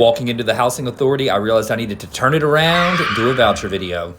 Walking into the housing authority, I realized I needed to turn it around and do a voucher video.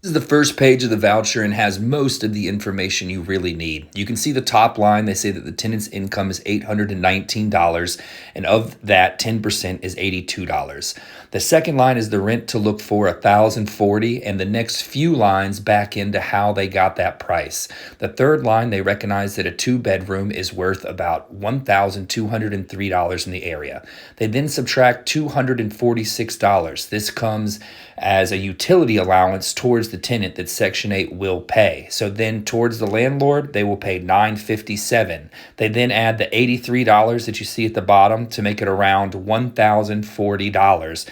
This is the first page of the voucher and has most of the information you really need. You can see the top line. They say that the tenant's income is $819, and of that, 10% is $82. The second line is the rent to look for, $1,040, and the next few lines back into how they got that price. The third line, they recognize that a two-bedroom is worth about $1,203 in the area. They then subtract $246. This comes as a utility allowance towards the tenant that Section 8 will pay. So then towards the landlord, they will pay $957. They then add the $83 that you see at the bottom to make it around $1,040,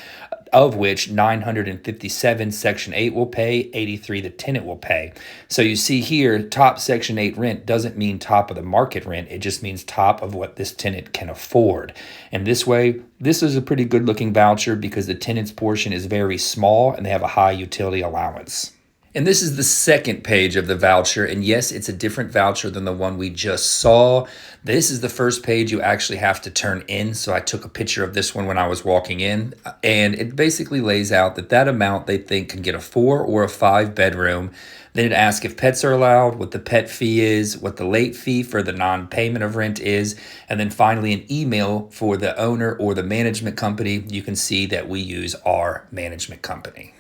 of which $957 Section 8 will pay, $83 the tenant will pay. So you see here, top Section 8 rent doesn't mean top of the market rent. It just means top of what this tenant can afford. And this way, this is a pretty good looking voucher because the tenant's portion is very small and they have a high utility allowance. And this is the second page of the voucher. And yes, it's a different voucher than the one we just saw. This is the first page you actually have to turn in. So I took a picture of this one when I was walking in. And it basically lays out that amount they think can get a 4 or a 5 bedroom. Then it asks if pets are allowed, what the pet fee is, what the late fee for the non-payment of rent is, and then finally an email for the owner or the management company. You can see that we use our management company.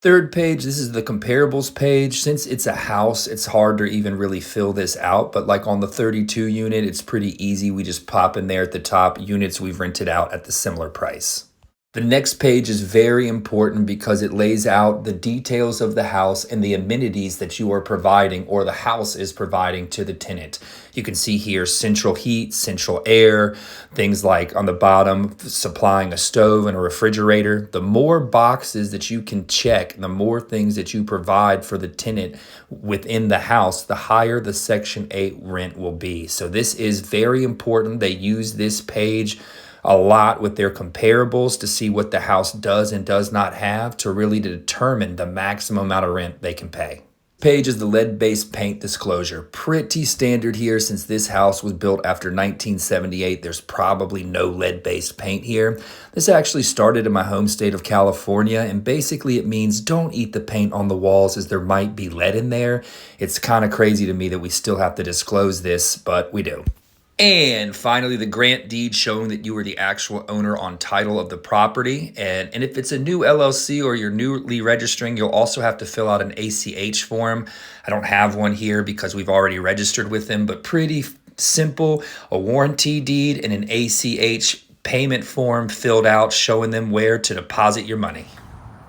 Third page, this is the comparables page. Since it's a house, it's hard to even really fill this out, but like on the 32 unit, it's pretty easy. We just pop in there at the top units we've rented out at the similar price. The next page is very important because it lays out the details of the house and the amenities that you are providing or the house is providing to the tenant. You can see here central heat, central air, things like on the bottom, supplying a stove and a refrigerator. The more boxes that you can check, the more things that you provide for the tenant within the house, the higher the Section 8 rent will be. So this is very important. They use this page a lot with their comparables to see what the house does and does not have to really determine the maximum amount of rent they can pay. Page is the lead-based paint disclosure. Pretty standard here since this house was built after 1978. There's probably no lead-based paint here. This actually started in my home state of California, and basically it means don't eat the paint on the walls as there might be lead in there. It's kind of crazy to me that we still have to disclose this, but we do. And finally, the grant deed showing that you are the actual owner on title of the property. And if it's a new LLC or you're newly registering, you'll also have to fill out an ACH form. I don't have one here because we've already registered with them, but pretty simple, a warranty deed and an ACH payment form filled out showing them where to deposit your money.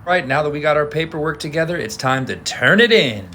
Right, now that we got our paperwork together, it's time to turn it in.